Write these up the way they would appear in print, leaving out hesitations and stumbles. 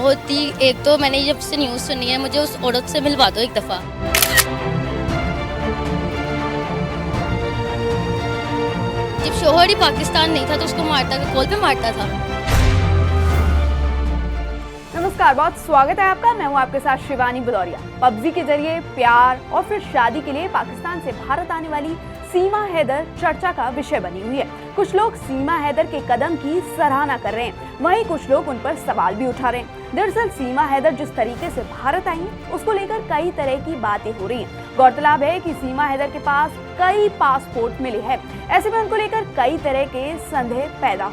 बहुत ही, एक तो मैंने जब से न्यूज़ सुनी है, मुझे उस औरत से मिलवा दो एक दफ़ा। जब शोहर ही पाकिस्तान नहीं था तो उसको मारता, कॉल पे मारता था। नमस्कार, बहुत स्वागत है आपका। मैं हूं आपके साथ शिवानी बुदौरिया। पबजी के जरिए प्यार और फिर शादी के लिए पाकिस्तान से भारत आने वाली सीमा हैदर चर्चा का विषय बनी हुई है। कुछ लोग सीमा हैदर के कदम की सराहना कर रहे हैं, वहीं कुछ लोग उन पर सवाल भी उठा रहे हैं। दरअसल सीमा हैदर जिस तरीके से भारत आई हैं, उसको लेकर कई तरह की बातें हो रही हैं। गौरतलब है कि सीमा हैदर के पास कई पासपोर्ट मिले हैं। ऐसे में उनको लेकर कई तरह के संदेह पैदा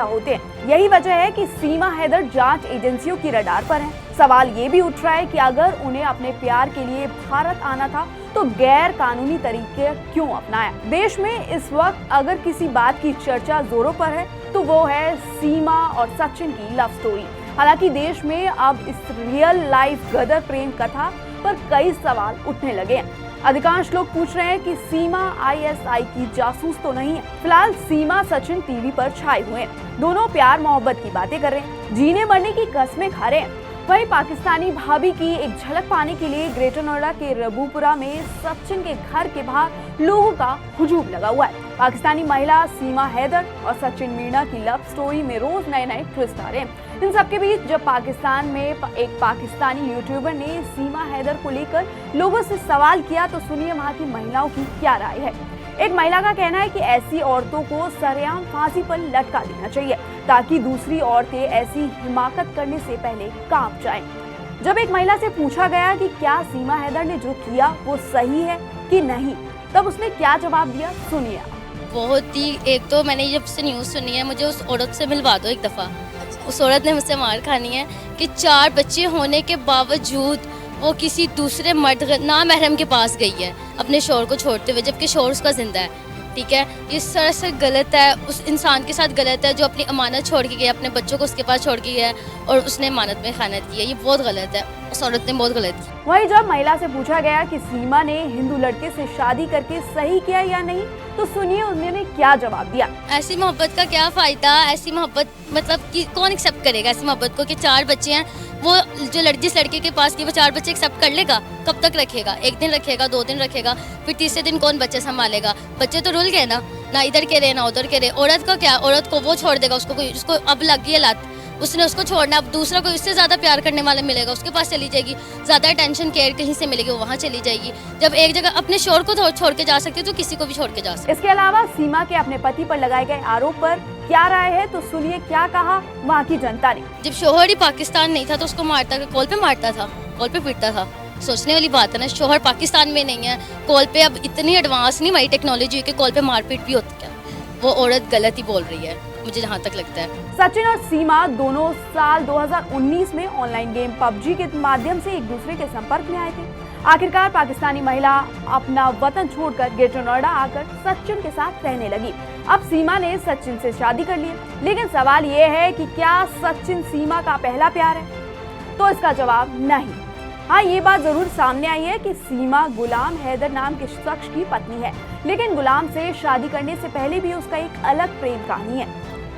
होते हैं। यही वजह है कि सीमा हैदर जांच एजेंसियों की रडार पर हैं। सवाल ये भी उठ रहा है कि अगर उन्हें अपने प्यार के लिए भारत आना था तो गैर कानूनी तरीके क्यों अपनाया। देश में इस वक्त अगर किसी बात की चर्चा जोरों पर है तो वो है सीमा और सचिन की लव स्टोरी। हालांकि देश में अब इस रियल लाइफ गदर प्रेम कथा पर कई सवाल उठने लगे हैं। अधिकांश लोग पूछ रहे हैं कि सीमा ISI की जासूस तो नहीं है। फिलहाल सीमा सचिन टीवी पर छाए हुए हैं। दोनों प्यार मोहब्बत की बातें कर रहे हैं, जीने मरने की कस्में खा रहे हैं। वहीं पाकिस्तानी भाभी की एक झलक पाने के लिए ग्रेटर नोएडा के रबूपुरा में सचिन के घर के बाहर लोगों का हुजूम लगा हुआ है। पाकिस्तानी महिला सीमा हैदर और सचिन मीणा की लव स्टोरी में रोज नए नए ट्विस्ट आ रहे हैं। इन सबके बीच जब पाकिस्तान में एक पाकिस्तानी यूट्यूबर ने सीमा हैदर को लेकर लोगों से सवाल किया तो सुनिए वहां की महिलाओं की क्या राय है। एक महिला का कहना है कि ऐसी औरतों को सरेआम फांसी पर लटका देना चाहिए ताकि दूसरी औरतें ऐसी हिमाकत करने से पहले कांप जाएं। जब एक महिला से पूछा गया कि क्या सीमा हैदर ने जो किया वो सही है कि नहीं, तब उसने क्या जवाब दिया, सुनिए। बहुत ही, एक तो मैंने जब से न्यूज़ सुनी है, मुझे उस औरत से मिलवा दो एक दफ़ा। उस औरत ने मुझसे मार खानी है कि 4 बच्चे होने के बावजूद वो किसी दूसरे मर्द नामहरम के पास गई है अपने शौहर को छोड़ते हुए, जबकि शौहर उसका जिंदा है। ठीक है, ये सरासर गलत है, उस इंसान के साथ गलत है जो अपनी अमानत छोड़ के गया, अपने बच्चों को उसके पास छोड़ के गया है और उसने अमानत में खानत की है। ये बहुत गलत है, उस औरत ने बहुत गलत की। वहीं जब महिला से पूछा गया कि सीमा ने हिंदू लड़के से शादी करके सही किया या नहीं, तो सुनिए उन्होंने क्या जवाब दिया। ऐसी मोहब्बत का क्या फ़ायदा, ऐसी मोहब्बत मतलब कि कौन एक्सेप्ट करेगा ऐसी मोहब्बत को कि 4 बच्चे हैं, वो जो जिस लड़के के पास की वो 4 बच्चे एक्सेप्ट कर लेगा? कब तक रखेगा? 1 दिन रखेगा, 2 दिन रखेगा, फिर तीसरे दिन कौन बच्चे संभालेगा? बच्चे तो रुल गए ना इधर के रहे ना उधर के रहे। औरत का क्या, औरत को वो छोड़ देगा, उसको अब लग गई है लत, उसने उसको छोड़ना, अब दूसरा कोई उससे ज़्यादा प्यार करने वाला मिलेगा, उसके पास चली जाएगी, ज़्यादा अटेंशन केयर कहीं से मिलेगी, वो वहाँ चली जाएगी। जब एक जगह अपने शौहर को छोड़ के जा सकती है तो किसी को भी छोड़ के जा सकती है। इसके अलावा सीमा के अपने पति पर लगाए गए आरोप पर क्या राय है, तो सुनिए क्या कहा वहाँ की जनता ने। जब शौहर ही पाकिस्तान नहीं था तो उसको मारता, कॉल पे मारता था, कॉल पे पीटता था। सोचने वाली बात है ना, शौहर पाकिस्तान में नहीं है, कॉल पे अब इतनी एडवांस नहीं हमारी टेक्नोलॉजी कि कॉल पे मारपीट भी होती है। वो औरत गलत ही बोल रही है, मुझे जहाँ तक लगता है। सचिन और सीमा दोनों साल 2019 में ऑनलाइन गेम पबजी के माध्यम से एक दूसरे के संपर्क में आए थे। आखिरकार पाकिस्तानी महिला अपना वतन छोड़कर ग्रेटर नोएडा आकर सचिन के साथ रहने लगी। अब सीमा ने सचिन से शादी कर ली, लेकिन सवाल ये है कि क्या सचिन सीमा का पहला प्यार है? तो इसका जवाब नहीं। हाँ, ये बात जरूर सामने आई है कि सीमा गुलाम हैदर नाम के शख्स की पत्नी है, लेकिन गुलाम से शादी करने से पहले भी उसका एक अलग प्रेम कहानी है।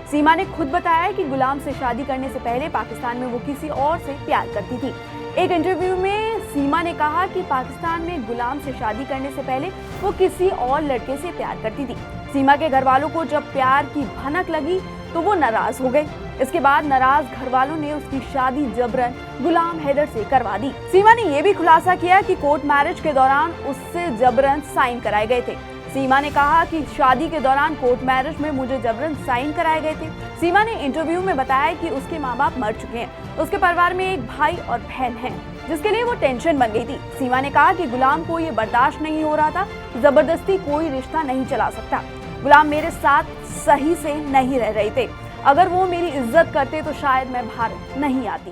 सीमा ने खुद बताया कि गुलाम से शादी करने से पहले पाकिस्तान में वो किसी और से प्यार करती थी। एक इंटरव्यू में सीमा ने कहा कि पाकिस्तान में गुलाम से शादी करने से पहले वो किसी और लड़के से प्यार करती थी। सीमा के घर वालों को जब प्यार की भनक लगी तो वो नाराज हो गए। इसके बाद नाराज घर वालों ने उसकी शादी जबरन गुलाम हैदर से करवा दी। सीमा ने यह भी खुलासा किया कि कोर्ट मैरिज के दौरान उससे जबरन साइन कराए गए थे। सीमा ने कहा कि शादी के दौरान कोर्ट मैरिज में मुझे जबरन साइन कराए गए थे। सीमा ने इंटरव्यू में बताया कि उसके माँ बाप मर चुके हैं, उसके परिवार में एक भाई और बहन है, जिसके लिए वो टेंशन बन गई थी। सीमा ने कहा कि गुलाम को ये बर्दाश्त नहीं हो रहा था, जबरदस्ती कोई रिश्ता नहीं चला सकता। गुलाम मेरे साथ सही से नहीं रह रहे थे, अगर वो मेरी इज्जत करते तो शायद मैं भारत नहीं आती।